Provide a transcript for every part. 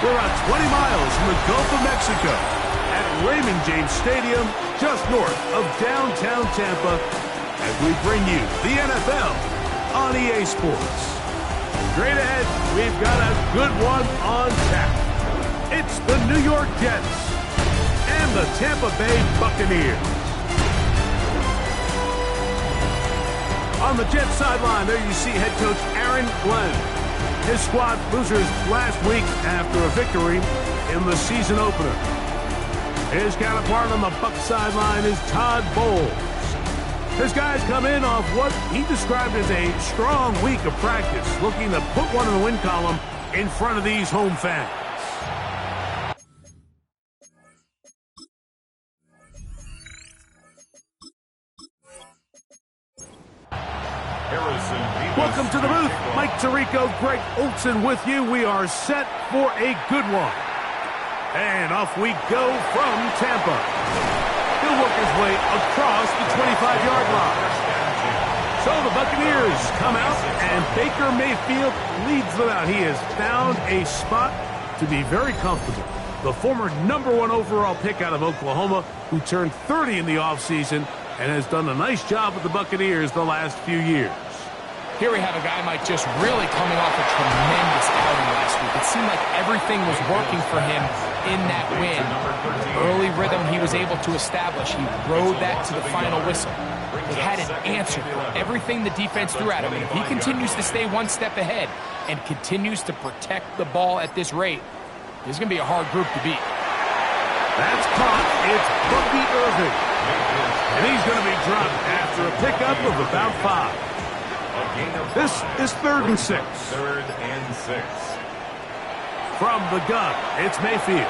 We're about 20 miles from the Gulf of Mexico at Raymond James Stadium, just north of downtown Tampa, as we bring you the NFL on EA Sports. Straight ahead, we've got a good one on tap. It's the New York Jets and the Tampa Bay Buccaneers. On the Jets sideline, there you see head coach Aaron Glenn. His squad losers last week after a victory in the season opener. His counterpart on the Bucs sideline is Todd Bowles. His guys come in off what he described as a strong week of practice, looking to put one in the win column in front of these home fans. Welcome to the booth. Mike Tirico, Greg Olson with you. We are set for a good one. And off we go from Tampa. He'll work his way across the 25-yard line. So the Buccaneers come out, and Baker Mayfield leads them out. He has found a spot to be very comfortable. The former #1 overall pick out of Oklahoma, who turned 30 in the offseason and has done a nice job with the Buccaneers the last few years. Here we have a guy, Mike, just really coming off a tremendous outing last week. It seemed like everything was working for him in that win. Early rhythm he was able to establish. He rode that to the final whistle. He had an answer for everything the defense threw at him. And if he continues to stay one step ahead and continues to protect the ball at this rate, this is going to be a hard group to beat. That's caught. It's Bucky Irving. And he's going to be dropped after a pickup of about 5. This is 3rd and 6. 3rd and 6. From the gun, it's Mayfield.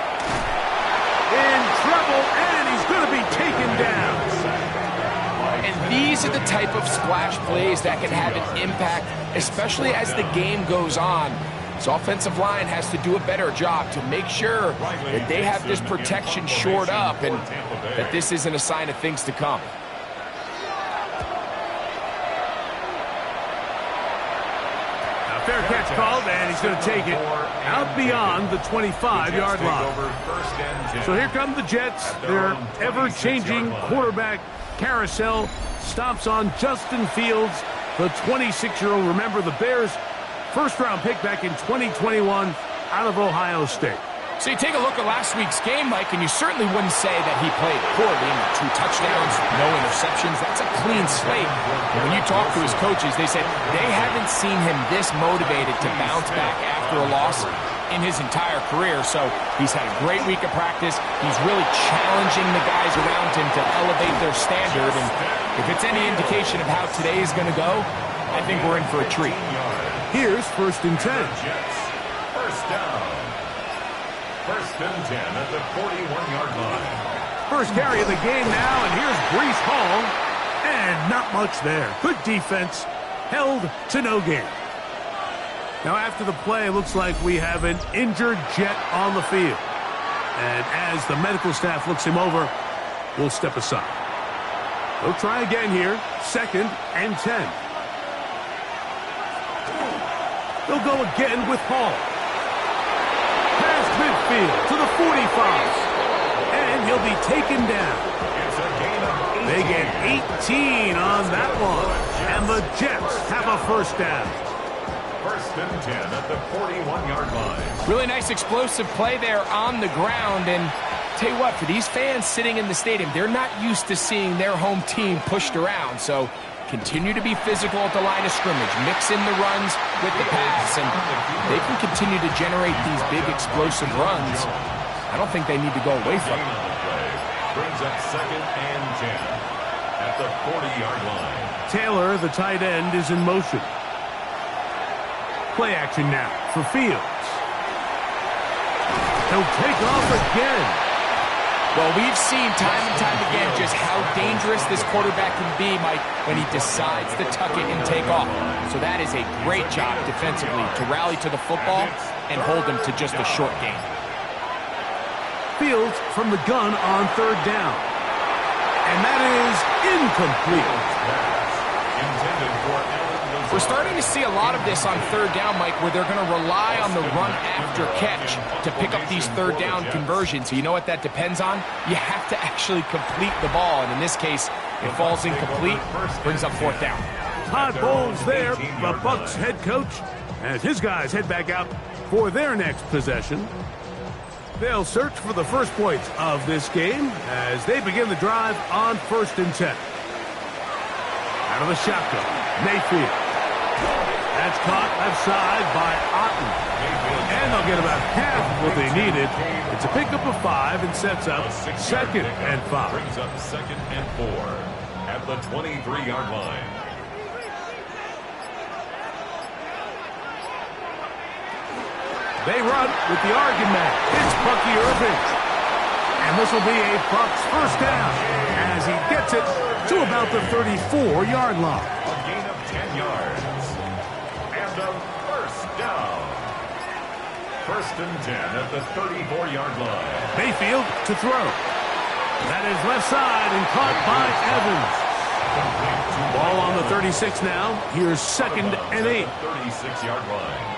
In trouble, and he's going to be taken down. And these are the type of splash plays that can have an impact, especially as the game goes on. This offensive line has to do a better job to make sure that they have this protection shored up and that this isn't a sign of things to come. Fair catch called, and he's going to take it out beyond the 25-yard line. So here come the Jets. Their ever-changing quarterback carousel stops on Justin Fields, the 26-year-old. Remember, the Bears' first-round pick back in 2021 out of Ohio State. So you take a look at last week's game, Mike, and you certainly wouldn't say that he played poorly. 2 touchdowns, no interceptions. That's a clean slate. And when you talk to his coaches, they said they haven't seen him this motivated to bounce back after a loss in his entire career. So he's had a great week of practice. He's really challenging the guys around him to elevate their standard. And if it's any indication of how today is going to go, I think we're in for a treat. Here's 1st and 10. First down. 1st and 10 at the 41-yard line. First carry of the game now, and here's Breece Hall. And not much there. Good defense. Held to no gain. Now after the play, it looks like we have an injured Jet on the field. And as the medical staff looks him over, we'll step aside. They'll try again here. 2nd and 10. They'll go again with Hall. Past midfield to the 45. And he'll be taken down. They get 18 on that one. And the Jets have a first down. 1st and 10 at the 41-yard line. Really nice explosive play there on the ground. And tell you what, for these fans sitting in the stadium, they're not used to seeing their home team pushed around. So continue to be physical at the line of scrimmage. Mix in the runs with the pass, and they can continue to generate these big explosive runs. I don't think they need to go away from it. Brings up 2nd and 10 at the 40-yard line. Taylor, the tight end, is in motion. Play action now for Fields. He'll take off again. Well, we've seen time and time again just how dangerous this quarterback can be, Mike, when he decides to tuck it and take off. So that is a great job defensively to rally to the football and hold him to just a short gain. Fields from the gun on 3rd down. And that is incomplete. We're starting to see a lot of this on third down, Mike, where they're going to rely on the run after catch to pick up these third down conversions. So you know what that depends on? You have to actually complete the ball, and in this case, it falls incomplete, brings up fourth down. Todd Bowles there, the Bucs head coach, as his guys head back out for their next possession. They'll search for the first points of this game as they begin the drive on 1st and 10. Out of the shotgun, Mayfield. That's caught left side by Otten. And they'll get about half what they needed. It's a pickup of 5 and sets up 2nd and 5. Brings up 2nd and 4 at the 23-yard line. They run with the argument. It's Bucky Irving. And this will be a Bucs first down as he gets it to about the 34-yard line. A gain of 10 yards. And a first down. 1st and 10 at the 34-yard line. Mayfield to throw. That is left side and caught by Evans. Ball on the 36 now. Here's 2nd and 8. 36-yard line.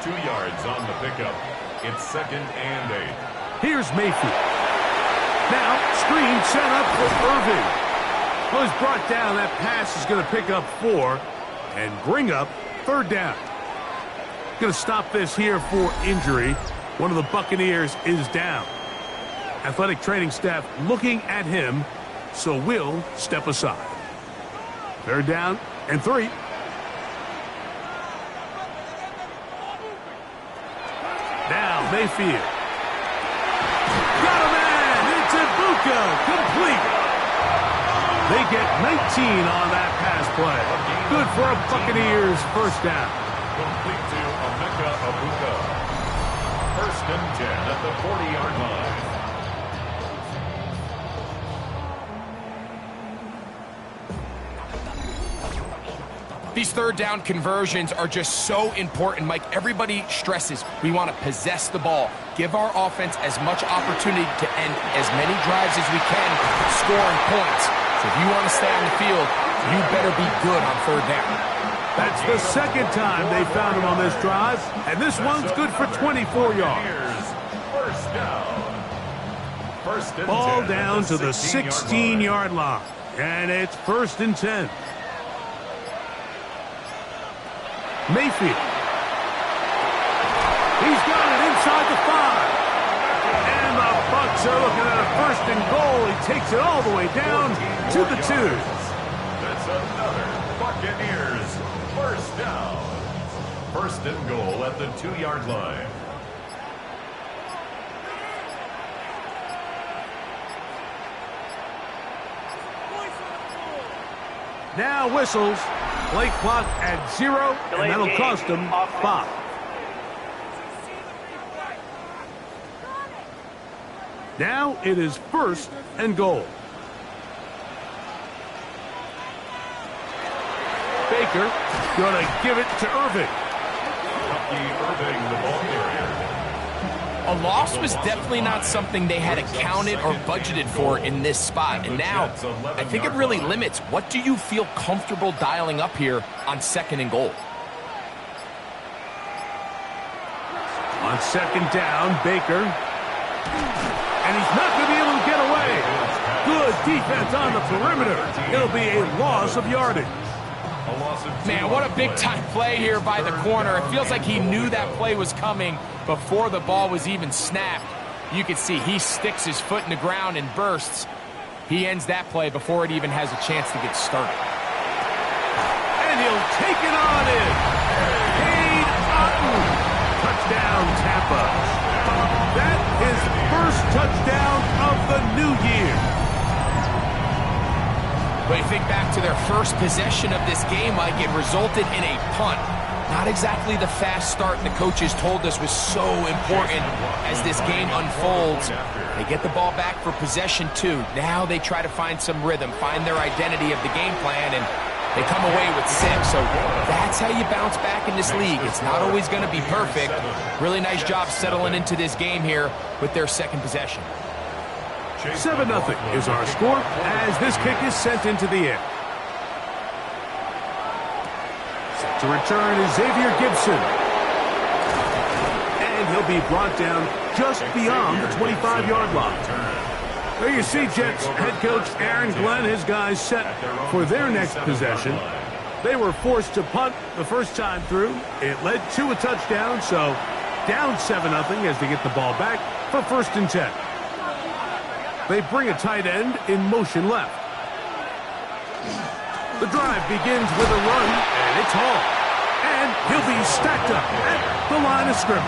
2 yards on the pickup. It's 2nd and 8. Here's Mayfield. Now, screen set up for Irving. Was brought down. That pass is going to pick up 4 and bring up 3rd down. Going to stop this here for injury. One of the Buccaneers is down. Athletic training staff looking at him, so will step aside. 3rd down and 3. Now Mayfield. Got a man. It's Ibuka. Complete. They get 19 on that pass play. Good for a Buccaneers first down. Complete to Emeka Ibuka. 1st and 10 at the 40-yard line. These third down conversions are just so important, Mike. Everybody stresses we want to possess the ball, give our offense as much opportunity to end as many drives as we can, scoring points. So if you want to stay on the field, you better be good on 3rd down. That's the 2nd time they found him on this drive, and this one's good for 24 yards. First down. Ball down to the 16-yard line, and it's 1st and 10. Mayfield. He's got it inside the 5. And the Bucs are looking at a 1st and goal. He takes it all the way down to the 2. That's another Buccaneers first down. 1st and goal at the 2-yard line. Now whistles. Play clock at 0, and that'll cost them 5. Now it is 1st and goal. Baker going to give it to Irving. Irving, the ball carrier. A loss was definitely not something they had accounted or budgeted for in this spot. And now, I think it really limits. What do you feel comfortable dialing up here on 2nd and goal? On 2nd down, Baker. And he's not going to be able to get away. Good defense on the perimeter. It'll be a loss of yardage. Man, what a big-time play here by the corner. It feels like he knew that play was coming before the ball was even snapped. You can see he sticks his foot in the ground and bursts. He ends that play before it even has a chance to get started. And he'll take it on in. Cade Otton. Touchdown, Tampa. That is first touchdown of the new year. But you think back to their first possession of this game, Mike, it resulted in a punt. Not exactly the fast start the coaches told us was so important as this game unfolds. They get the ball back for possession 2. Now they try to find some rhythm, find their identity of the game plan, and they come away with 6. So that's how you bounce back in this league. It's not always going to be perfect. Really nice job settling into this game here with their 2nd possession. 7-0 is our score as this kick is sent into the air. Set to To return is Xavier Gibson. And he'll be brought down just beyond the 25-yard line. There you see Jets head coach Aaron Glenn, his guys set for their next possession. They were forced to punt the first time through. It led to a touchdown, so down 7-0 as they get the ball back for 1st and 10. They bring a tight end in motion left. The drive begins with a run, and it's hauled. And he'll be stacked up at the line of scrimmage.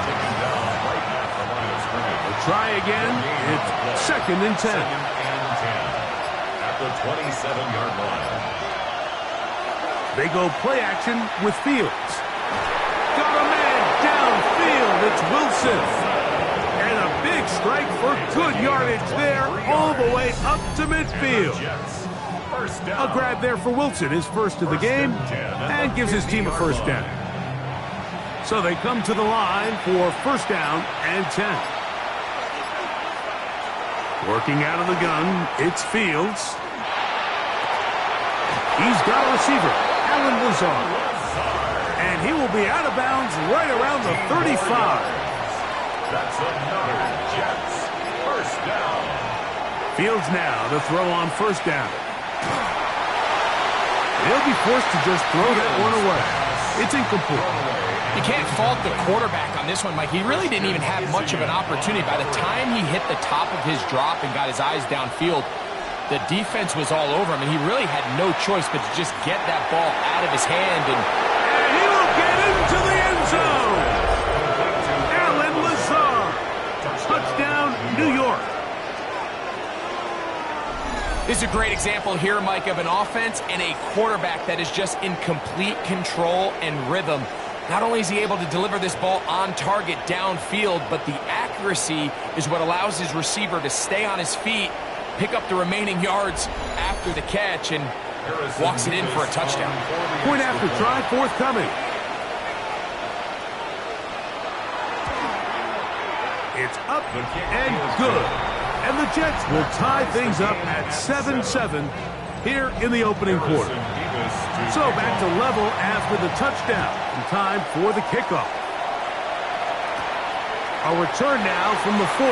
Try again. It's 2nd and 10. At the 27-yard line. They go play action with Fields. Got a man downfield. It's Wilson. And a big strike for good yardage there all the way up to midfield. A grab there for Wilson, his first of the game, and gives his team a 1st down. So they come to the line for 1st down and 10. Working out of the gun, it's Fields. He's got a receiver, Alan Lazard. And he will be out of bounds right around the 35. That's another Jets 1st down. Fields now to throw on 1st down. They'll be forced to just throw that one away. It's incomplete. You can't fault the quarterback on this one, Mike. He really didn't even have much of an opportunity. By the time he hit the top of his drop and got his eyes downfield, the defense was all over him, and he really had no choice but to just get that ball out of his hand. And he will get into the end zone. Alan Lazard. Touchdown, New York. This is a great example here, Mike, of an offense and a quarterback that is just in complete control and rhythm. Not only is he able to deliver this ball on target downfield, but the accuracy is what allows his receiver to stay on his feet, pick up the remaining yards after the catch, and walks it in for a touchdown. Point after try forthcoming. It's up and good. And the Jets will tie things up at 7-7 here in the opening quarter. So back to level after the touchdown. And time for the kickoff. A return now from the 4.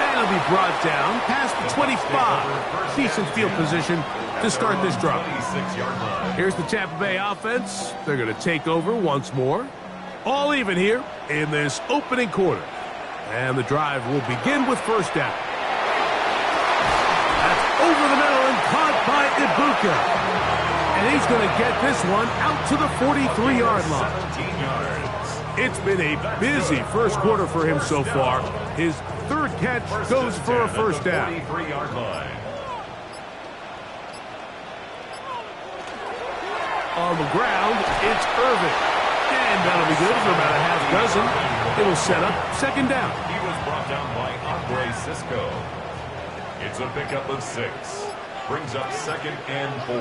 And it'll be brought down past the 25. Decent field position to start this drive. Here's the Tampa Bay offense. They're going to take over once more. All even here in this opening quarter. And the drive will begin with 1st down. That's over the middle and caught by Ibuka. And he's going to get this one out to the 43-yard line. It's been a busy first quarter for him so far. His 3rd catch goes for a 1st down. On the ground, it's Irvin. And that'll be good for about a half dozen. It'll set up 2nd down. He was brought down by Andre Cisco. It's a pickup of 6. Brings up 2nd and 4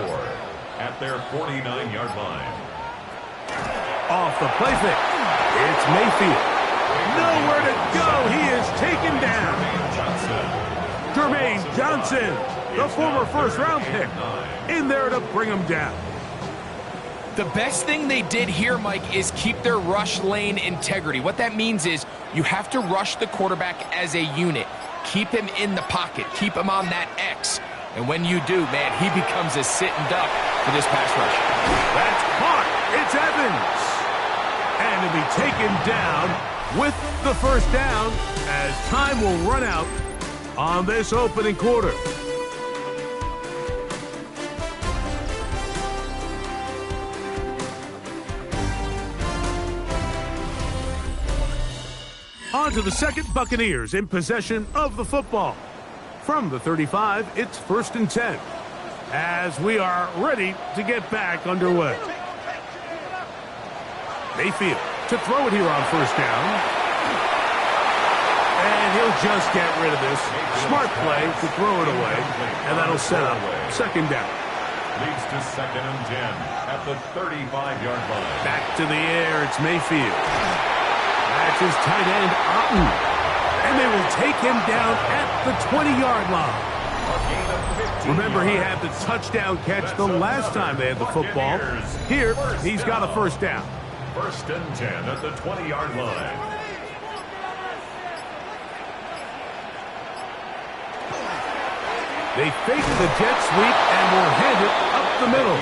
at their 49-yard line. Off the play fake. It's Mayfield. Nowhere to go. He is taken down. Jermaine Johnson, the former 1st-round pick, in there to bring him down. The best thing they did here, Mike, is keep their rush lane integrity. What that means is you have to rush the quarterback as a unit. Keep him in the pocket. Keep him on that X. And when you do, man, he becomes a sitting duck for this pass rush. That's caught. It's Evans. And to be taken down with the 1st down as time will run out on this opening quarter. On to the 2nd, Buccaneers in possession of the football. From the 35, it's 1st and 10. As we are ready to get back underway. Mayfield to throw it here on 1st down. And he'll just get rid of this. Smart play to throw it away. And that'll set up 2nd down. Leads to 2nd and 10 at the 35-yard line. Back to the air, it's Mayfield. That's his tight end, Otten. And they will take him down at the 20-yard line. Remember, he had the touchdown catch the last time they had the football. Here, he's got a first down. 1st and 10 at the 20-yard line. They fake the jet sweep and will hand it up the middle.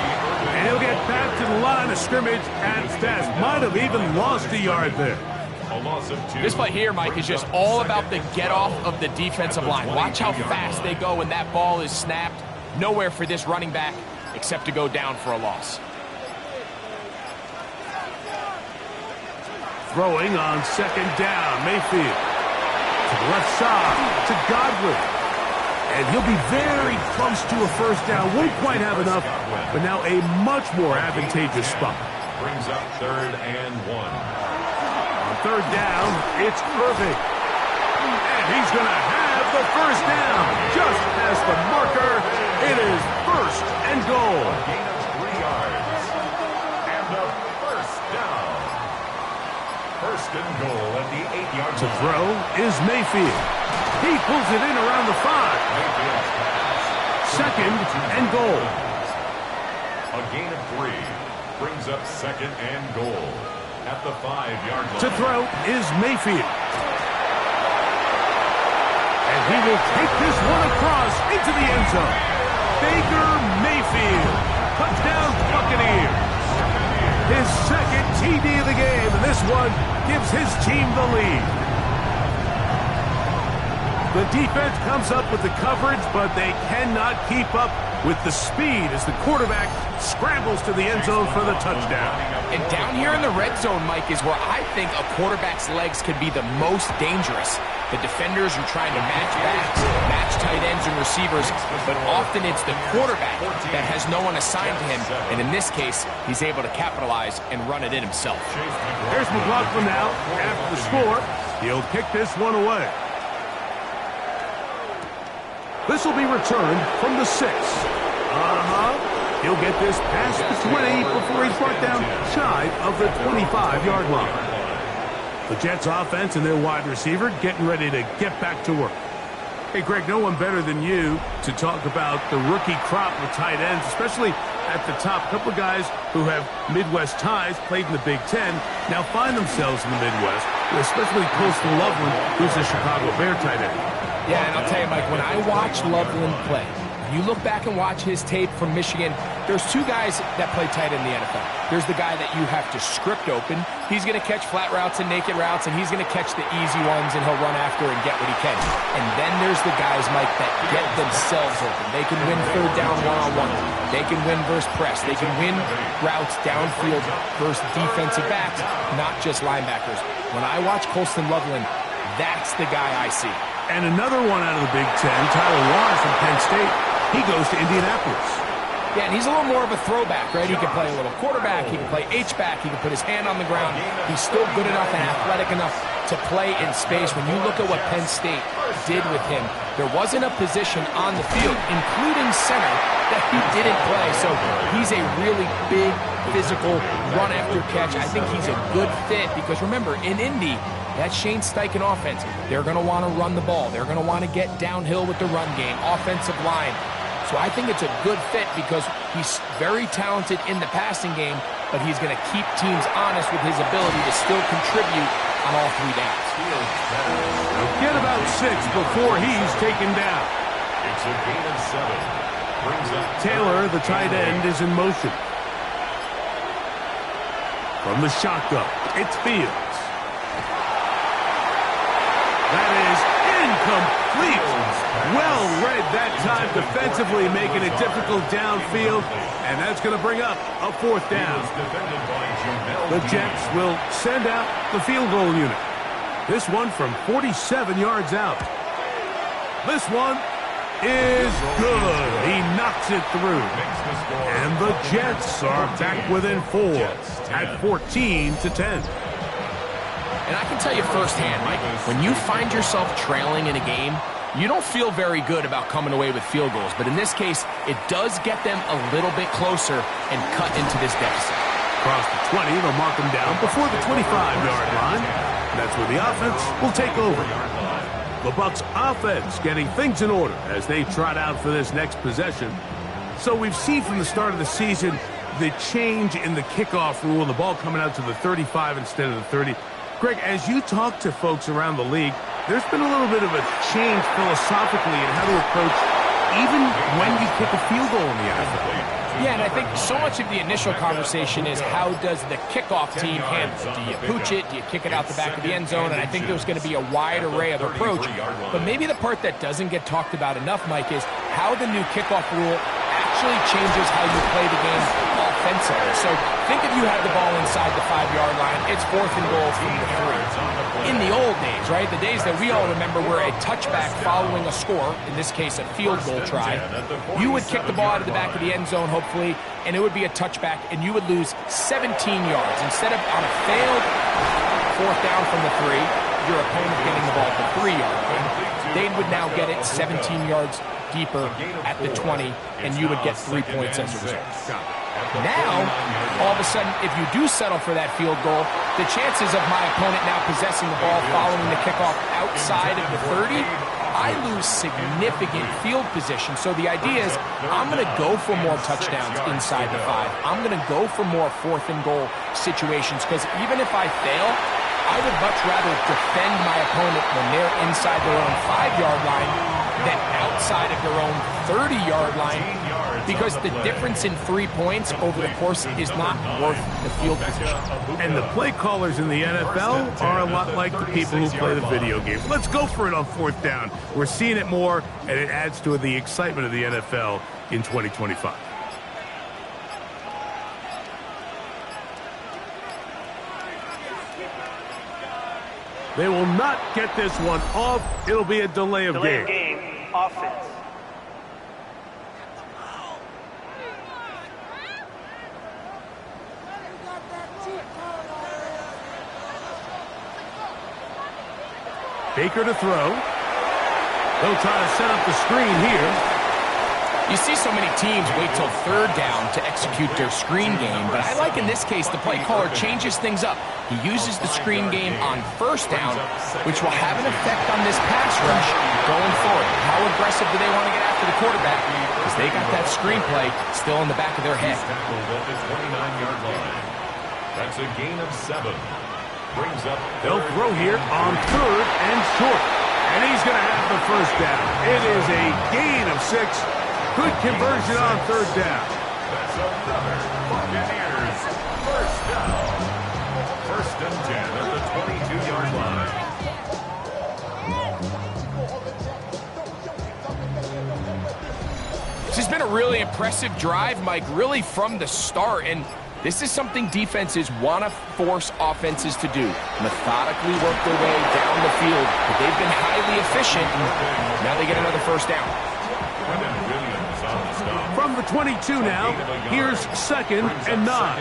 And he'll get back to the line of scrimmage at best. Might have even lost a yard there. A loss of 2. This play here, Mike, is just all about the get-off of the defensive line. Watch how fast they go when that ball is snapped. Nowhere for this running back except to go down for a loss. Throwing on 2nd down, Mayfield. To the left side, to Godwin. And he'll be very close to a first down. Won't quite have enough, but now a much more advantageous spot. Brings up 3rd and 1. On 3rd down, it's Irving. And he's going to have the first down. Just past the marker, it is 1st and goal. A gain of 3 yards. And a first down. 1st and goal at the 8-yard line. To throw is Mayfield. He pulls it in around the 5. Mayfield's pass. 2nd and goal. A gain of 3. Brings up 2nd and goal at the 5-yard line. To throw is Mayfield. And he will take this one across into the end zone. Baker Mayfield. Touchdown Buccaneers. His 2nd TD of the game, and this one gives his team the lead. The defense comes up with the coverage, but they cannot keep up with the speed as the quarterback scrambles to the end zone for the touchdown. And down here in the red zone, Mike, is where I think a quarterback's legs can be the most dangerous. The defenders are trying to match backs, match tight ends and receivers, but often it's the quarterback that has no one assigned to him, and in this case, he's able to capitalize and run it in himself. Here's McLaughlin now. After the score, he'll kick this one away. This will be returned from the 6. He'll get this past the 20 before he's brought down shy of the 25-yard line. The Jets offense and their wide receiver getting ready to get back to work. Hey, Greg, no one better than you to talk about the rookie crop of tight ends, especially at the top. A couple of guys who have Midwest ties, played in the Big Ten, now find themselves in the Midwest, especially Colston Loveland, who's a Chicago Bear tight end. Yeah, and I'll tell you, Mike, when I watch Loveland play, you look back and watch his tape from Michigan, there's 2 guys that play tight in the NFL. There's the guy that you have to script open. He's going to catch flat routes and naked routes, and he's going to catch the easy ones, and he'll run after and get what he can. And then there's the guys, Mike, that get themselves open. They can win 3rd down one-on-one. They can win versus press. They can win routes downfield versus defensive backs, not just linebackers. When I watch Colston Loveland, that's the guy I see. And another one out of the Big Ten, Tyler Warren from Penn State. He goes to Indianapolis. Yeah, and he's a little more of a throwback, right? He can play a little quarterback. He can play H-back. He can put his hand on the ground. He's still good enough and athletic enough to play in space. When you look at what Penn State did with him, there wasn't a position on the field, including center, that he didn't play. So he's a really big, physical, run-after-catch. I think he's a good fit because, remember, in Indy, that Shane Steichen offense, they're going to want to run the ball. They're going to want to get downhill with the run game, offensive line. So I think it's a good fit because he's very talented in the passing game, but he's going to keep teams honest with his ability to still contribute on all 3 downs. He'll get about 6 before he's taken down. It's a gain of 7. Brings up Taylor, the tight end, is in motion. From the shotgun, it's Fields. That is incomplete. Well read that time defensively, making it difficult downfield, and that's going to bring up a 4th down. The Jets will send out the field goal unit. This one from 47 yards out. This one is good. He knocks it through. And the Jets are back within 4 at 14-10. And I can tell you firsthand, Mike, when you find yourself trailing in a game, you don't feel very good about coming away with field goals. But in this case, it does get them a little bit closer and cut into this deficit. Across the 20, they'll mark them down before the 25-yard line. That's where the offense will take over. The Bucs offense getting things in order as they trot out for this next possession. So we've seen from the start of the season the change in the kickoff rule, the ball coming out to the 35 instead of the 30. Greg, as you talk to folks around the league, there's been a little bit of a change philosophically in how to approach even when you kick a field goal in the NFL. Yeah, and I think so much of the initial conversation is how does the kickoff team handle it? Do you pooch it? Do you kick it out the back of the end zone? And I think there's going to be a wide array of approach. But maybe the part that doesn't get talked about enough, Mike, is how the new kickoff rule actually changes how you play the game offensively. So think if you had the ball inside the 5-yard line, it's 4th and goal from the 3. In the old days, right, the days that we all remember were a touchback following a score, in this case a field goal try, you would kick the ball out of the back of the end zone, hopefully, and it would be a touchback, and you would lose 17 yards. Instead of on a failed 4th down from the 3, your opponent getting the ball at the 3-yard line, they would now get it 17 yards deeper at the 20, and you would get 3 points as a result. Now, all of a sudden, if you do settle for that field goal, the chances of my opponent now possessing the ball following the kickoff outside of the 30, I lose significant field position. So the idea is I'm going to go for more touchdowns inside the 5. I'm going to go for more 4th and goal situations, because even if I fail, I would much rather defend my opponent when they're inside their own 5-yard line than outside of their own 30-yard line, because the difference in 3 points over the course is not worth the field position. And the play callers in the NFL are a lot like the people who play the video games. Let's go for it on 4th down. We're seeing it more, and it adds to the excitement of the NFL in 2025. They will not get this one off. It'll be a delay of game. Offense. Baker to throw. They'll try to set up the screen here. You see so many teams wait till 3rd down to execute their screen game, but I like in this case the play caller changes things up. He uses the screen game on 1st down, which will have an effect on this pass rush going forward. How aggressive do they want to get after the quarterback? Because they got that screenplay still in the back of their head. That's a gain of 7. Brings up. They'll throw here on 3rd and short. And he's going to have the 1st down. It is a gain of 6. Good conversion on 3rd down. That's another Buccaneers 1st down. 1st and 10 at the 22-yard line. This has been a really impressive drive, Mike, really from the start. And this is something defenses want to force offenses to do. Methodically work their way down the field. But they've been highly efficient. And now they get another 1st down. From the 22 now, here's 2nd and 9.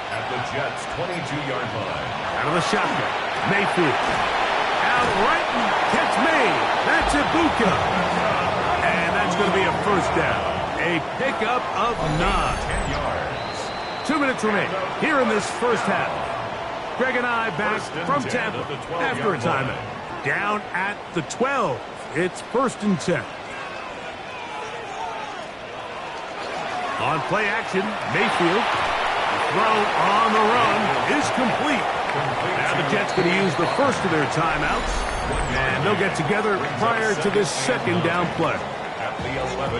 At the Jets' 22-yard line. Out of the shotgun, Mayfield. Out right and catch made. That's Ibuka. And that's going to be a 1st down. A pickup of 9. 10 yards. 2 minutes remain here in this 1st half. Greg and I back from Tampa after a timeout. Down at the 12. It's 1st and 10. On play action, Mayfield. Throw on the run is complete. Now the Jets going to use the 1st of their timeouts, and they'll get together prior to this 2nd down play.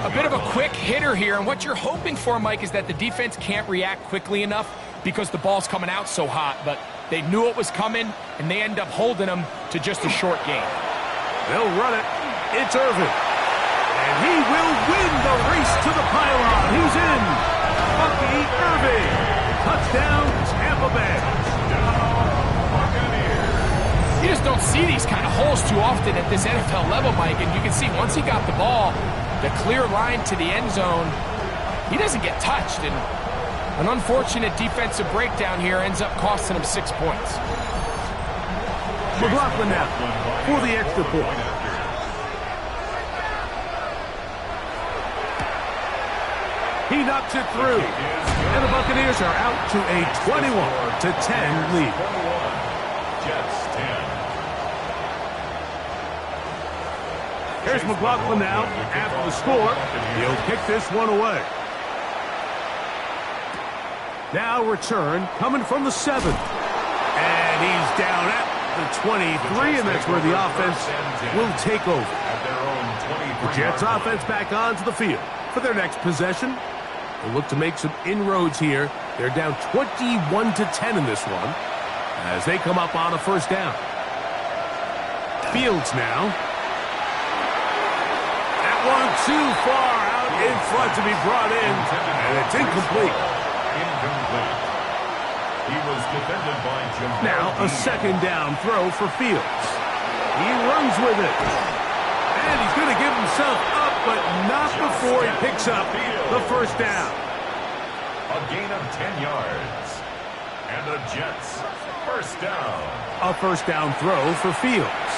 A bit of a quick hitter here, and what you're hoping for, Mike, is that the defense can't react quickly enough because the ball's coming out so hot, but they knew it was coming, and they end up holding them to just a short gain. They'll run it. It's Irvin. And he will win the race to the pylon. He's in. Bucky Irvin. Touchdown, Tampa Bay. You just don't see these kind of holes too often at this NFL level, Mike. And you can see once he got the ball, the clear line to the end zone, he doesn't get touched. And an unfortunate defensive breakdown here ends up costing him 6 points. McLaughlin now for the extra point. He knocks it through. And the Buccaneers are out to a 21-10 lead. Jets 10. Here's McLaughlin now after the score. He'll kick this one away. Now return coming from the 7. And he's down at the 23, and that's where the offense will take over. The Jets offense back onto the field for their next possession. They'll look to make some inroads here. They're down 21-10 in this one as they come up on a first down. Fields now. That one too far out in front to be brought in, and it's incomplete. He was defended by Jim. Now a second down throw for Fields. He runs with it. And he's going to give himself up, but not before he picks up the first down. A gain of 10 yards. And the Jets first down. A first down throw for Fields.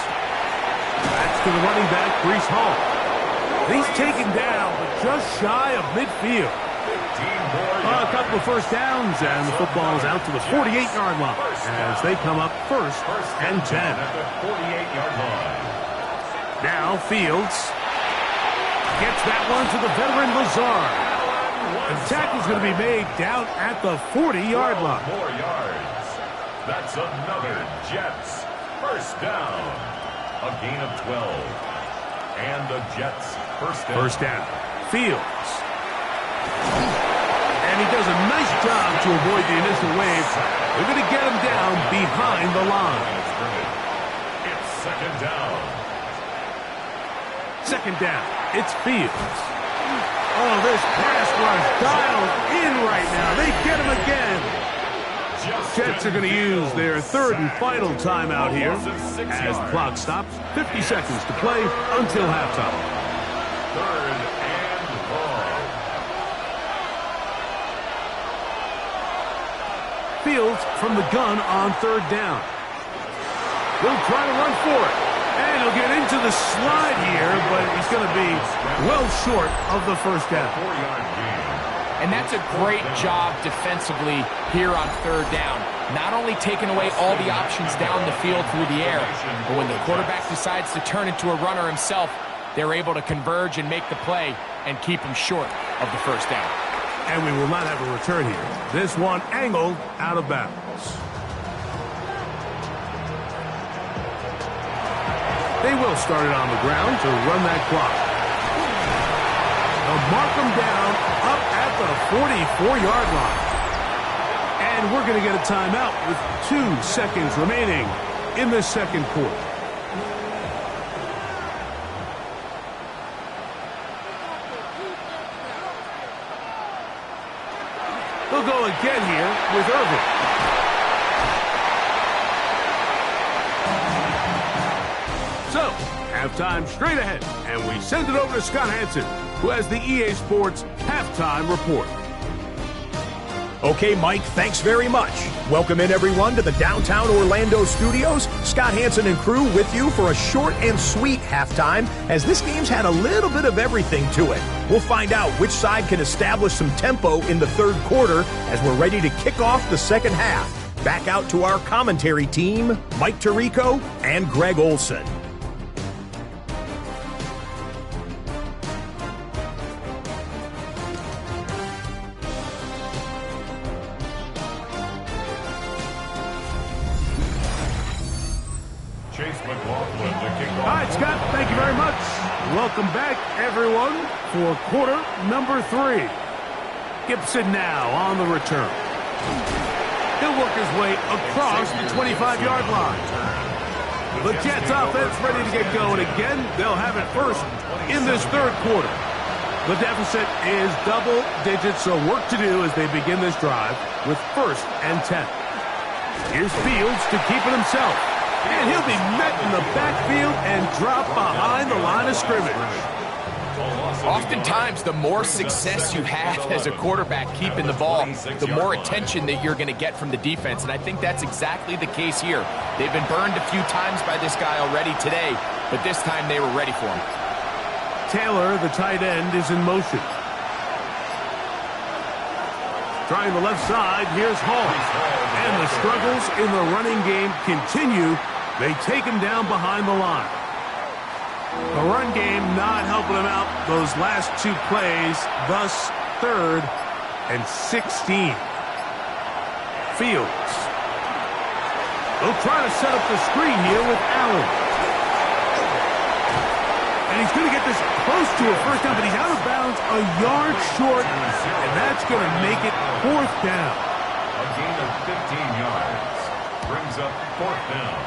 That's to the running back, Breece Hall. He's taken down, but just shy of midfield. A couple of first downs, and the football is out to the 48-yard line as they come up first and 10. At the 48-yard line. Now Fields gets that one to the veteran Lazard. The tackle's going to be made down at the 40-yard line. More yards. That's another Jets first down. A gain of 12. And the Jets first down. First down. Fields. And he does a nice job to avoid the initial wave. They're going to get him down behind the line. It's second down. Second down. It's Fields. Oh, this pass rush dialed in right now. They get him again. Jets are going to use their third and final timeout here as the clock stops. 50 seconds to play until halftime. Third and long. Fields from the gun on third down. He'll try to run for it. And he'll get into the slide here, but he's going to be well short of the first down. 4-yard gain. And that's a great job defensively here on third down. Not only taking away all the options down the field through the air, but when the quarterback decides to turn into a runner himself, they're able to converge and make the play and keep him short of the first down. And we will not have a return here. This one angled out of bounds. They will start it on the ground to run that clock. They'll mark them down up at the 44-yard line. And we're going to get a timeout with 2 seconds remaining in the second quarter. They'll go again here with Irvin. So, halftime straight ahead, and we send it over to Scott Hansen, who has the EA Sports Halftime Report. Okay, Mike, thanks very much. Welcome in, everyone, to the downtown Orlando studios. Scott Hansen and crew with you for a short and sweet halftime, as this game's had a little bit of everything to it. We'll find out which side can establish some tempo in the third quarter as we're ready to kick off the second half. Back out to our commentary team, Mike Tirico and Greg Olson. All right, Scott, thank you very much. Welcome back, everyone, for quarter number 3. Gibson now on the return. He'll work his way across the 25-yard line. The Jets offense ready to get going again. They'll have it first in this third quarter. The deficit is double digits, so work to do as they begin this drive with first and 10. Here's Fields to keep it himself. And he'll be met in the backfield and drop behind the line of scrimmage. Oftentimes, the more success you have as a quarterback keeping the ball, the more attention that you're going to get from the defense. And I think that's exactly the case here. They've been burned a few times by this guy already today, but this time they were ready for him. Taylor, the tight end, is in motion. Trying the left side, here's Hall. And the struggles in the running game continue. They take him down behind the line. The run game not helping them out those last two plays, thus 3rd and 16. Fields. They'll try to set up the screen here with Allen. And he's going to get this close to a first down, but he's out of bounds a yard short, and that's going to make it 4th down. A gain of 15 yards brings up 4th down.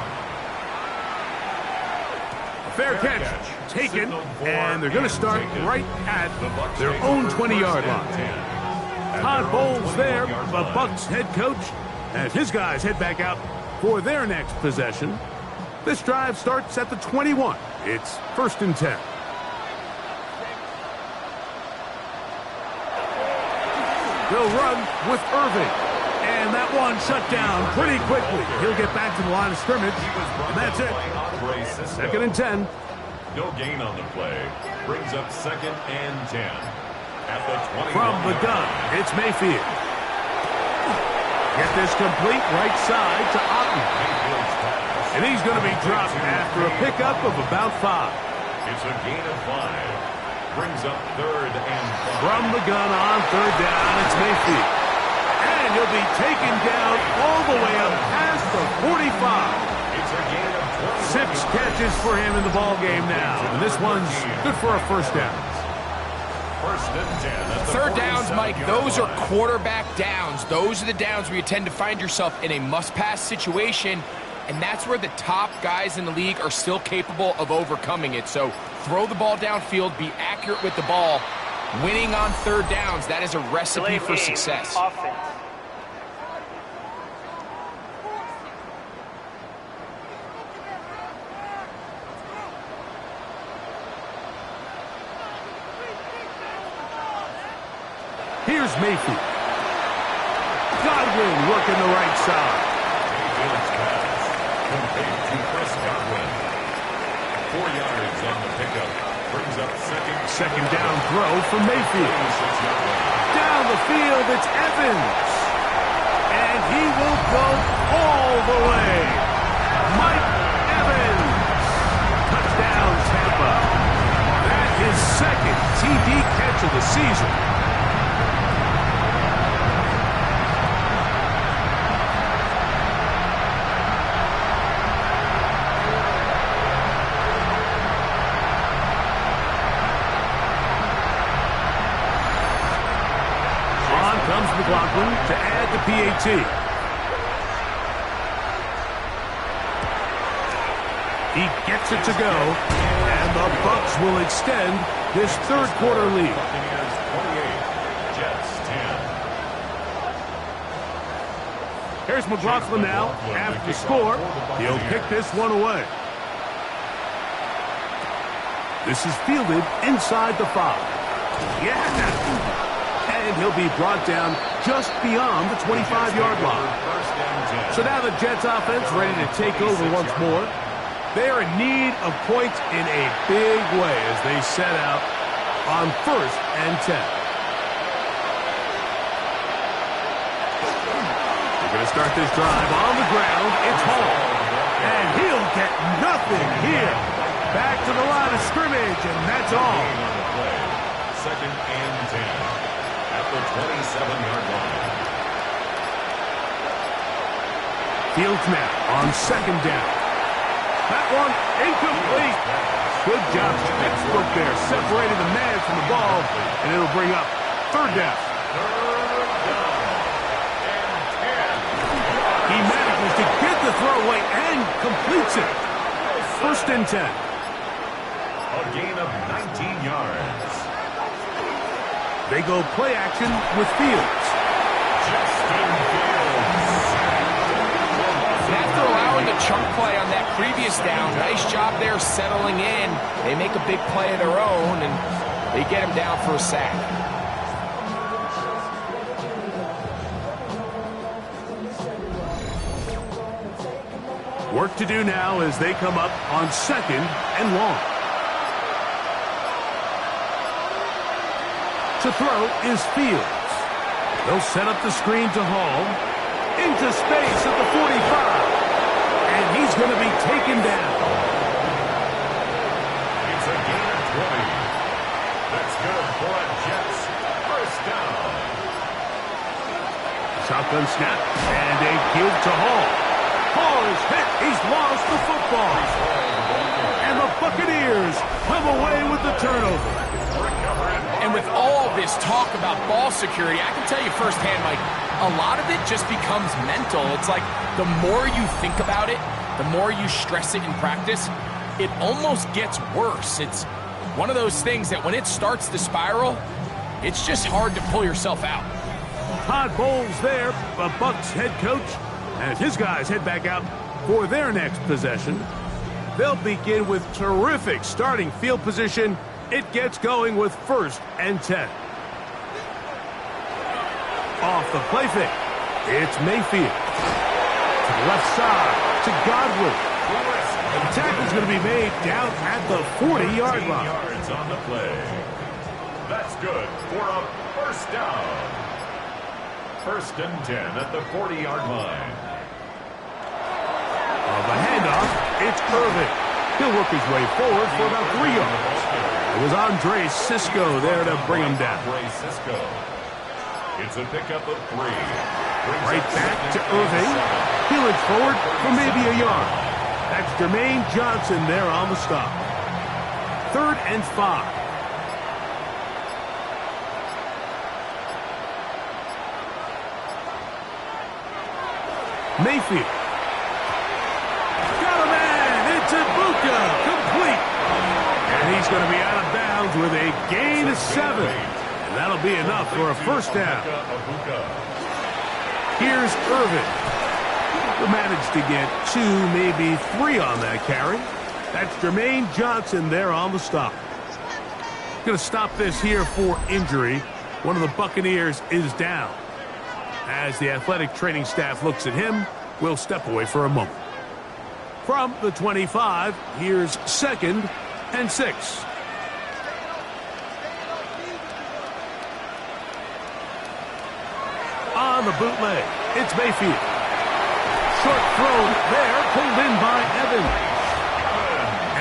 Fair catch taken, and they're going to start right at their own 20-yard line. Todd Bowles there, the Bucs head coach, as his guys head back out for their next possession. This drive starts at the 21. It's 1st and 10. They'll run with Irving. And that one shut down pretty quickly. He'll get back to the line of scrimmage, and that's it. 2nd and 10. No gain on the play. Brings up 2nd and 10. At the 20. From the gun, it's Mayfield. Get this complete right side to Otten. And he's going to be dropped after a pickup of about 5. It's a gain of 5. Brings up 3rd and 5. From the gun on 3rd down, it's Mayfield. And he'll be taken down all the way up past the 45. It's a gain of 6 catches for him in the ball game now. And this one's good for a first down. 1st and 10. 3rd downs, Mike, those are quarterback downs. Those are the downs where you tend to find yourself in a must-pass situation, and that's where the top guys in the league are still capable of overcoming it. So throw the ball downfield, be accurate with the ball. Winning on 3rd downs, that is a recipe for success. Offense. Here's Mayfield. Godwin working the right side. Mayfield's pass complete to Chris Godwin. 4 yards on the pickup. Brings up 2nd down throw for Mayfield. Down the field, it's Evans. And he will go all the way. Mike Evans. Touchdown, Tampa. That is 2nd TD catch of the season. McLaughlin to add the PAT. He gets it to go, and the Bucs will extend this 3rd quarter lead. Buccaneers 28, Jets 10. Here's McLaughlin now. After the score, he'll kick this one away. This is fielded inside the 5. Yeah! And he'll be brought down just beyond the 25-yard line. So now the Jets offense ready to take over once more. They are in need of points in a big way as they set out on 1st and 10. They're going to start this drive on the ground. It's Hall. And he'll get nothing here. Back to the line of scrimmage, and that's all. 2nd and 10. At the 27-yard line. Fields now on 2nd down. That one incomplete. Good job, textbook there, separating the man from the ball, and it'll bring up 3rd down. 3rd down and 10. He manages to get the throw away and completes it. 1st and 10. A gain of 19 yards. They go play action with Fields. Justin Fields. And after allowing a chunk play on that previous down, nice job there settling in. They make a big play of their own, and they get him down for a sack. Work to do now as they come up on 2nd and long. To throw is Fields. They'll set up the screen to Hall. Into space at the 45. And he's going to be taken down. It's Shotgun snap, and a give to Hall. Hall is hit. He's lost the football. And the Buccaneers come away with the turnover. And with all this talk about ball security, I can tell you firsthand, Mike, a lot of it just becomes mental. It's like the more you think about it, the more you stress it in practice, it almost gets worse. It's one of those things that when it starts to spiral, it's just hard to pull yourself out. Todd Bowles there, the Bucs head coach, as his guys head back out for their next possession. They'll begin with terrific starting field position. It gets going with 1st and 10. Off the play fake, it's Mayfield. To the left side, to Godwin. The tackle's going to be made down at the 40-yard line. Yards on the play. That's good for a first down. 1st and 10 at the 40-yard line. On the handoff, it's Irvin. He'll work his way forward for about 3 yards. It was Andre Cisco there to bring him down. It's a pickup of 3. Right back to Irving. He'll forward for maybe a yard. That's Jermaine Johnson there on the stop. 3rd and 5. Mayfield. Got a man. It's Ibuka. Complete. And he's going to be out of bounds with a gain of 7. And that'll be enough for a first down. Here's Irvin. He'll manage to get 2, maybe 3 on that carry. That's Jermaine Johnson there on the stop. Going to stop this here for injury. One of the Buccaneers is down. As the athletic training staff looks at him, we'll step away for a moment. From the 25, here's 2nd and 6. On the bootleg, it's Mayfield. Short throw there, pulled in by Evans.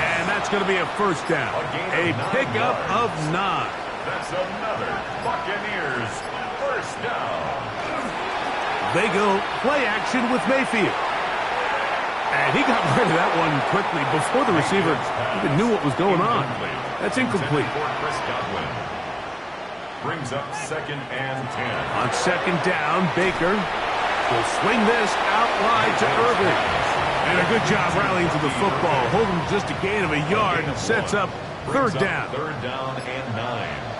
And that's going to be a first down. A pickup of 9. That's another Buccaneers first down. They go play action with Mayfield. And he got rid of that one quickly before the receiver even knew what was going on. That's incomplete. Brings up 2nd and 10. On 2nd down, Baker will swing this out wide to Irvin. And a good job rallying to the football. Holding just a gain of a yard and sets up 3rd down. 3rd down and 9.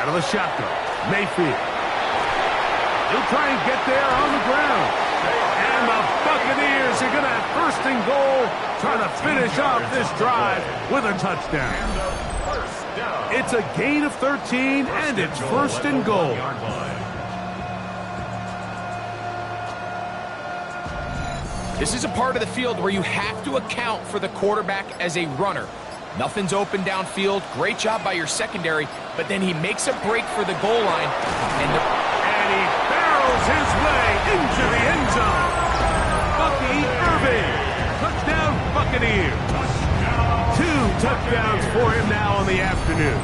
Out of the shotgun, Mayfield. He'll try and get there on the ground. And the Buccaneers are going to have 1st and goal, trying to finish off this drive with a touchdown. It's a gain of 13, and it's 1st and goal. This is a part of the field where you have to account for the quarterback as a runner. Nothing's open downfield. Great job by your secondary, but then he makes a break for the goal line. And he barrels his way into the end zone. Bucky Irving. Touchdown, Buccaneers. 2 touchdowns for him now on the afternoon.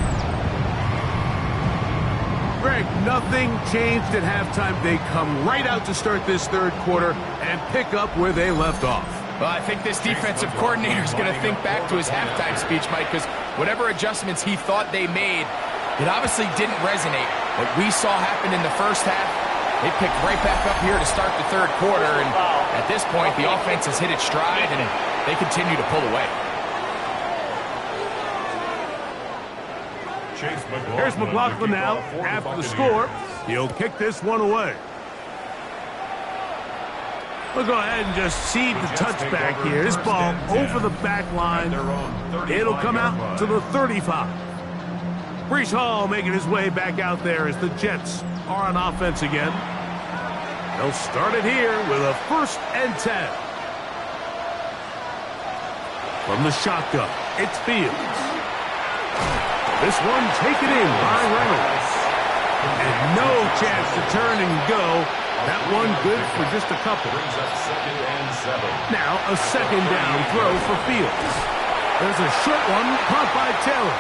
Greg, nothing changed at halftime. They come right out to start this 3rd quarter and pick up where they left off. Well, I think this defensive coordinator is going to think back to his halftime speech, Mike, because whatever adjustments he thought they made, it obviously didn't resonate. What we saw happen in the first half, they picked right back up here to start the 3rd quarter, and at this point, the offense has hit its stride, and they continue to pull away. Here's McLaughlin now after the score. He'll kick this one away. We'll go ahead and just cede the touchback here. This ball over the back line. It'll come out to the 35. Breece Hall making his way back out there as the Jets are on offense again. They'll start it here with a 1st and 10. From the shotgun, it's Fields. This one taken in by Reynolds. And no chance to turn and go. That one good for just a couple. Brings up 2nd and 7. Now a 2nd down throw for Fields. There's a short one caught by Taylor.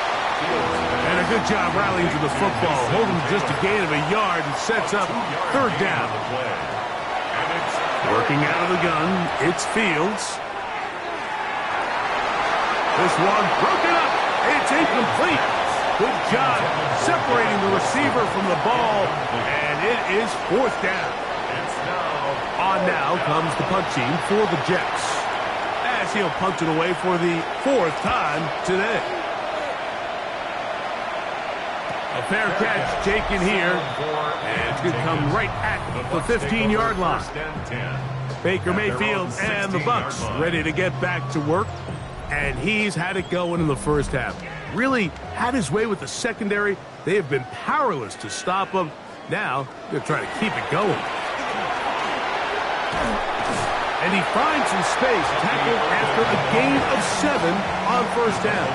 And a good job rallying to the football, holding just a gain of a yard and sets up third down. Working out of the gun, it's Fields. This one broken up. It's incomplete. Good job separating the receiver from the ball, and it is fourth down. On now comes the punt team for the Jets, as he'll punt it away for the fourth time today. A fair catch taken here, and it's going to come right at the 15-yard line. Baker Mayfield and the Bucs ready to get back to work, and he's had it going in the first half. Really had his way with the secondary. They have been powerless to stop him. Now they're trying to keep it going. And he finds some space, tackled after a gain of 7 on first down.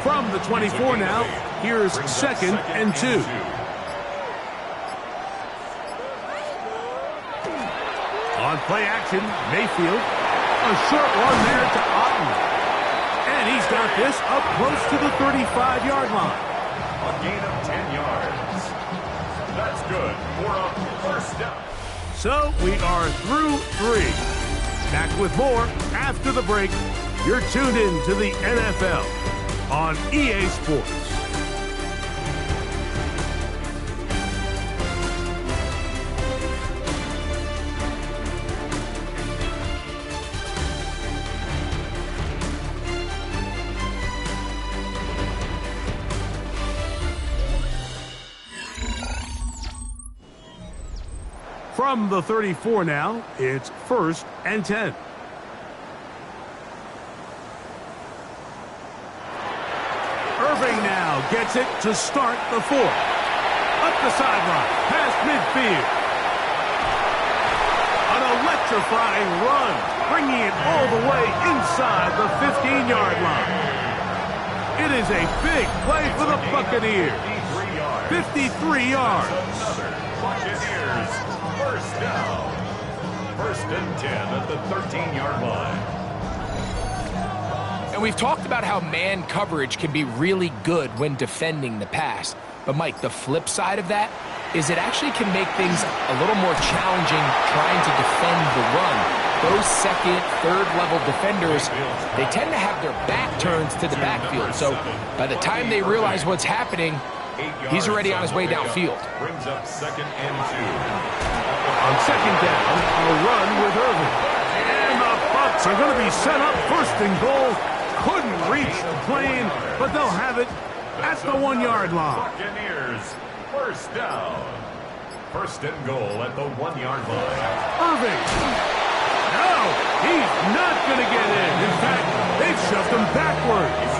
From the 24 now, here's 2nd and 2. On play action, Mayfield. A short one there to Otten. And he's got this up close to the 35-yard line. A gain of 10 yards. That's good for a first down. So we are through 3. Back with more after the break. You're tuned in to the NFL on EA Sports. From the 34 now, it's 1st and 10. Irving now gets it to start the 4th. Up the sideline, past midfield. An electrifying run, bringing it all the way inside the 15-yard line. It is a big play for the Buccaneers. 53 yards. Buccaneers. First down. 1st and 10 at the 13-yard line. And we've talked about how man coverage can be really good when defending the pass. But, Mike, the flip side of that is it actually can make things a little more challenging trying to defend the run. Those second, third-level defenders, they tend to have their back turns to the backfield. So by the time they realize what's happening, he's already on his way downfield. Brings up 2nd and 2. On 2nd down, a run with Irving. And the Bucs are going to be set up 1st and goal. Couldn't reach the plane, but they'll have it at the 1-yard line. Buccaneers, 1st down. 1st and goal at the 1-yard line. Irving. No, he's not going to get in. In fact, they've shoved him backwards.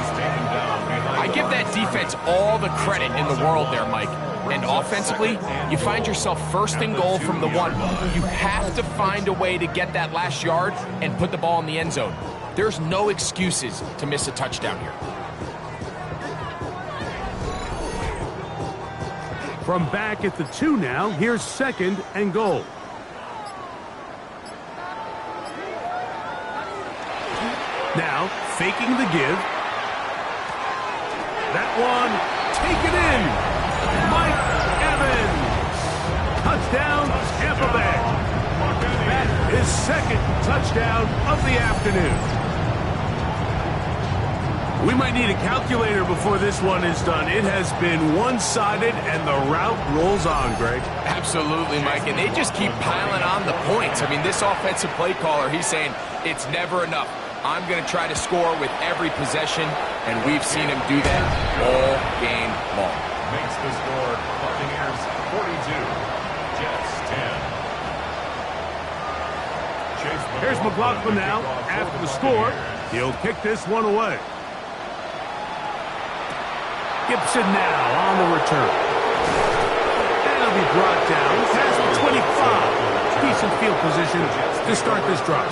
I give that defense all the credit in the world there, Mike. And offensively, you find yourself 1st and goal from the 1. You have to find a way to get that last yard and put the ball in the end zone. There's no excuses to miss a touchdown here. From back at the 2 now, here's 2nd and goal. Now, faking the give. That one, taken in. Mike Evans. Touchdown, Tampa Bay. That is 2nd touchdown of the afternoon. We might need a calculator before this one is done. It has been one-sided, and the route rolls on, Greg. Absolutely, Mike, and they just keep piling on the points. I mean, this offensive play caller, he's saying it's never enough. I'm going to try to score with every possession, and we've seen him do that all game long. Makes the score Buccaneers 42, Jets 10. Here's McLaughlin now. After the score, he'll kick this one away. Gibson now on the return. And he'll be brought down past the 25. Decent field position to start this drive.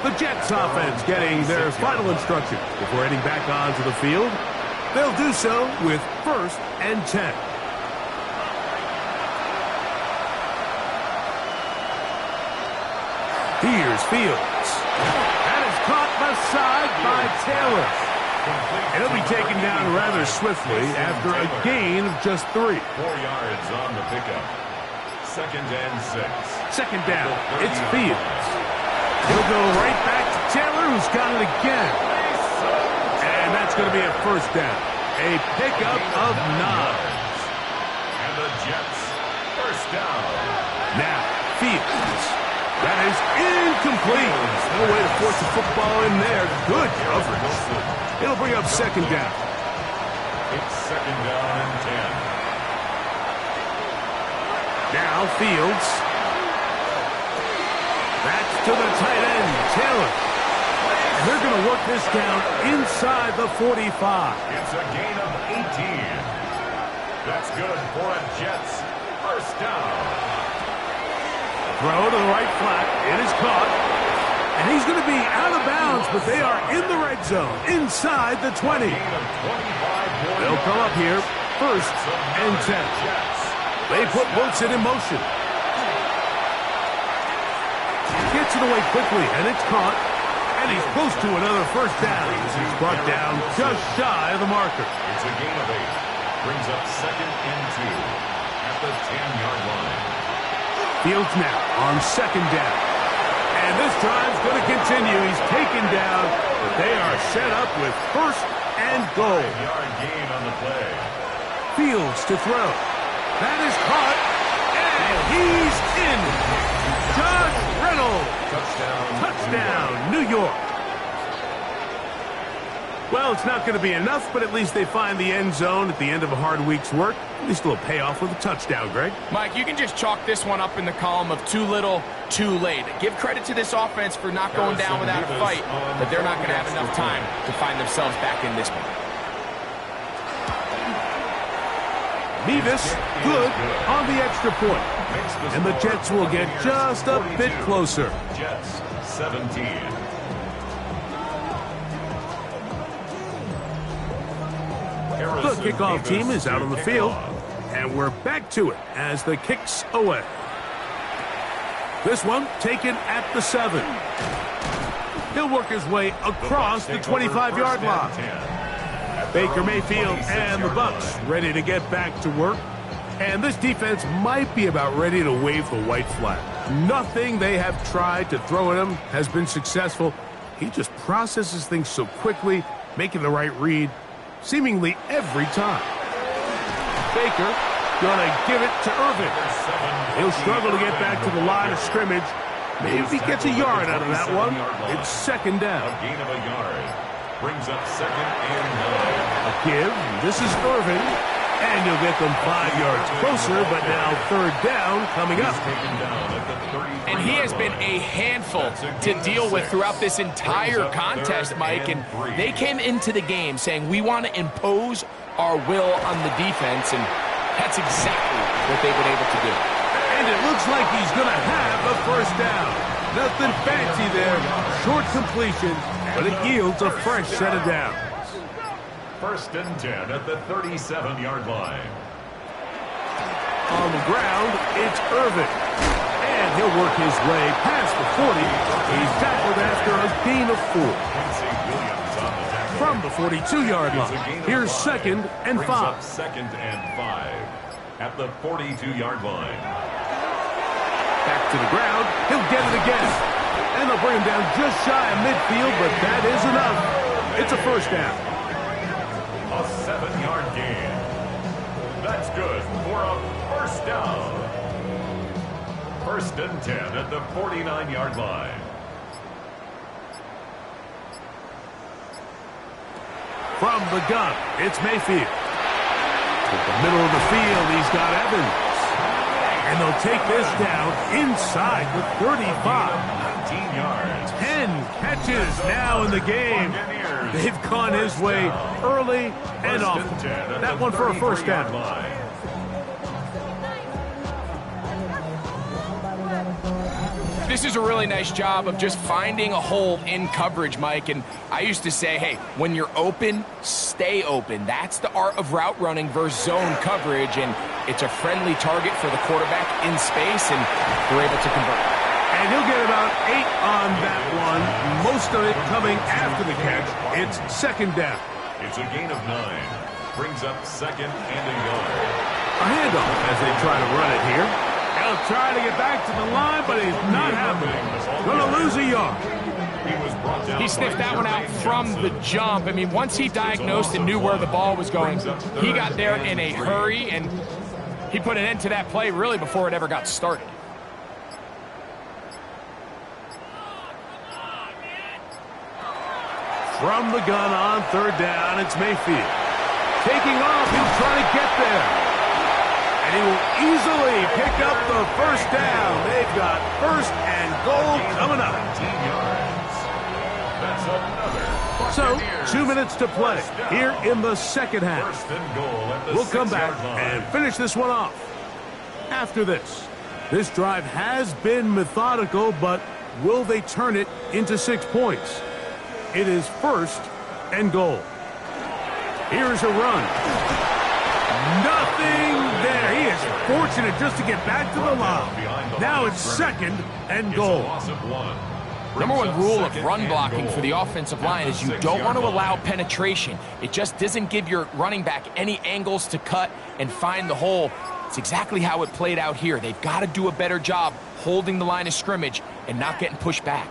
The Jets offense getting their final instructions before heading back onto the field. They'll do so with 1st and 10. Here's Fields. That is caught aside by Taylor. And he'll be taken down rather swiftly after a gain of just 3. 4 yards on the pickup. 2nd and 6. Second down, it's Fields. He'll go right back to Taylor, who's got it again. And that's going to be a first down. A pickup of 9. And the Jets, first down. Now, Fields. That is incomplete. No way to force the football in there. Good coverage. It'll bring up second down. It's 2nd down and 10. Now Fields. Back to the tight end, Taylor. And they're going to work this down inside the 45. It's a gain of 18. That's good for a Jets first down. Throw to the right flat. It is caught. And he's going to be out of bounds, but they are in the red zone, inside the 20. They'll come up here, 1st and 10. They put Wilson in motion. Gets it away quickly, and it's caught. And he's close to another first down. He's brought down just shy of the marker. It's a gain of 8. Brings up 2nd and 2 at the 10-yard line. Fields now on second down. And this drive's going to continue. He's taken down, but they are set up with 1st and goal. 5-yard gain on the play. Fields to throw. That is caught, and he's in. Josh Reynolds. Touchdown, New York. Well, it's not going to be enough, but at least they find the end zone at the end of a hard week's work. At least a little payoff with a touchdown, Greg. Mike, you can just chalk this one up in the column of too little, too late. Give credit to this offense for not going down without a fight, but they're not going to have enough time to find themselves back in this one. Mevis, good on the extra point. And the Jets will get just a bit closer. Jets, 17. The kickoff team is out on the field, and we're back to it as the kick's away. This one taken at the 7. He'll work his way across the 25-yard line. Baker Mayfield and the Bucs ready to get back to work. And this defense might be about ready to wave the white flag. Nothing they have tried to throw at him has been successful. He just processes things so quickly, making the right read seemingly every time. Baker gonna give it to Irvin. He'll struggle to get back to the line of scrimmage. Maybe he gets a yard out of that one. It's second down. A gain of a yard. Brings up 2nd and 9. A give. This is Irvin. And you'll get them 5 yards closer, but now third down coming up. And he has been a handful to deal with throughout this entire contest, Mike. And they came into the game saying, we want to impose our will on the defense, and that's exactly what they've been able to do. And it looks like he's going to have a first down. Nothing fancy there. Short completion, but it yields a fresh set of downs. 1st and 10 at the 37-yard line. On the ground, it's Irvin. And he'll work his way past the 40. He's tackled after a gain of 4. From the 42-yard line, here's 2nd and 5. 2nd and 5 at the 42-yard line. Back to the ground. He'll get it again. And they'll bring him down just shy of midfield, but that is enough. It's a first down. A 7-yard gain. That's good for a first down. 1st and 10 at the 49-yard line. From the gun, it's Mayfield. To the middle of the field, he's got Evans. And they'll take this down inside the 35. 19 yards. 10 catches now in the game. They've gone his way early and often. That one for a first down. This is a really nice job of just finding a hole in coverage, Mike. And I used to say, hey, when you're open, stay open. That's the art of route running versus zone coverage. And it's a friendly target for the quarterback in space, and they're able to convert. And he'll get about 8 on that one. Most of it coming after the catch. It's second down. It's a gain of 9. Brings up 2nd and a yard. A handoff as they try to run it here. He'll try to get back to the line, but he's not happening. Going to lose a yard. He sniffed that one out from the jump. I mean, once he diagnosed and knew where the ball was going, he got there in a hurry, and he put an end to that play really before it ever got started. From the gun on 3rd down, it's Mayfield. Taking off, he'll try to get there. And he will easily pick up the 1st down. They've got 1st and goal coming up. So, 2 minutes to play here in the 2nd half. We'll come back and finish this one off. After this drive has been methodical, but will they turn it into 6 points? It is 1st and goal. Here's a run. Nothing there. He is fortunate just to get back to the line. Now it's 2nd and goal. Number 1 rule of run blocking for the offensive line is you don't want to allow penetration. It just doesn't give your running back any angles to cut and find the hole. It's exactly how it played out here. They've got to do a better job holding the line of scrimmage and not getting pushed back.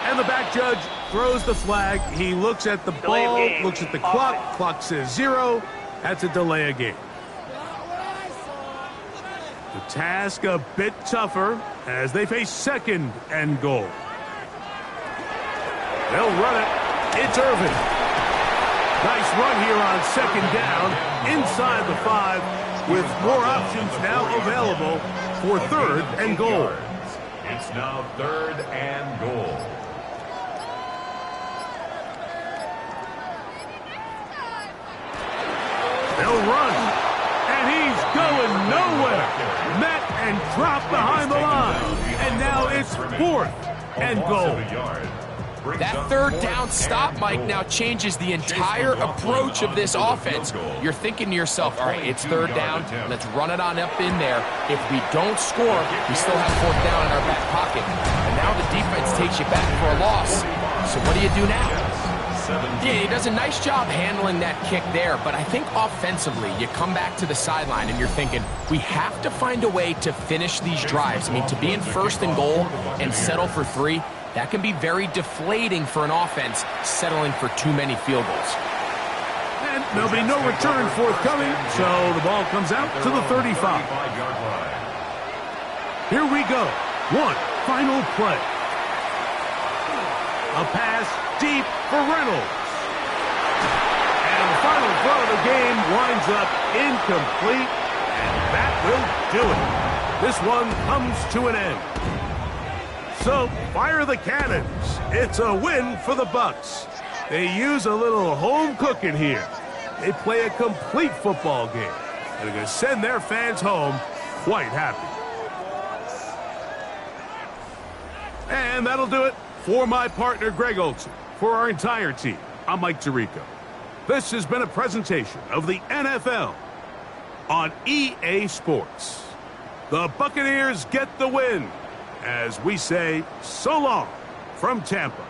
And the back judge throws the flag. He looks at the ball, looks at the clock. Clock says 0. That's a delay of game. The task a bit tougher as they face 2nd and goal. They'll run it. It's Irvin. Nice run here on 2nd down inside the 5 with more options now available for 3rd and goal. It's now 3rd and goal. They'll run, and he's going nowhere. Met and dropped behind the line, and now it's 4th and goal. That 3rd down stop, Mike, now changes the entire approach of this offense. You're thinking to yourself, all right, it's 3rd down. Let's run it on up in there. If we don't score, we still have 4th down in our back pocket. And now the defense takes you back for a loss. So what do you do now? Yeah, he does a nice job handling that kick there, but I think offensively, you come back to the sideline and you're thinking, we have to find a way to finish these drives. I mean, to be in 1st and goal and settle for 3, that can be very deflating for an offense settling for too many field goals. And no return forthcoming, so the ball comes out to the 35. Here we go. One final play. A pass deep for Reynolds. And the final throw of the game winds up incomplete, and that will do it. This one comes to an end. So, fire the cannons. It's a win for the Bucs. They use a little home cooking here. They play a complete football game, and they're going to send their fans home quite happy. And that'll do it for my partner, Greg Olsen. For our entire team, I'm Mike Tirico. This has been a presentation of the NFL on EA Sports. The Buccaneers get the win, as we say so long from Tampa.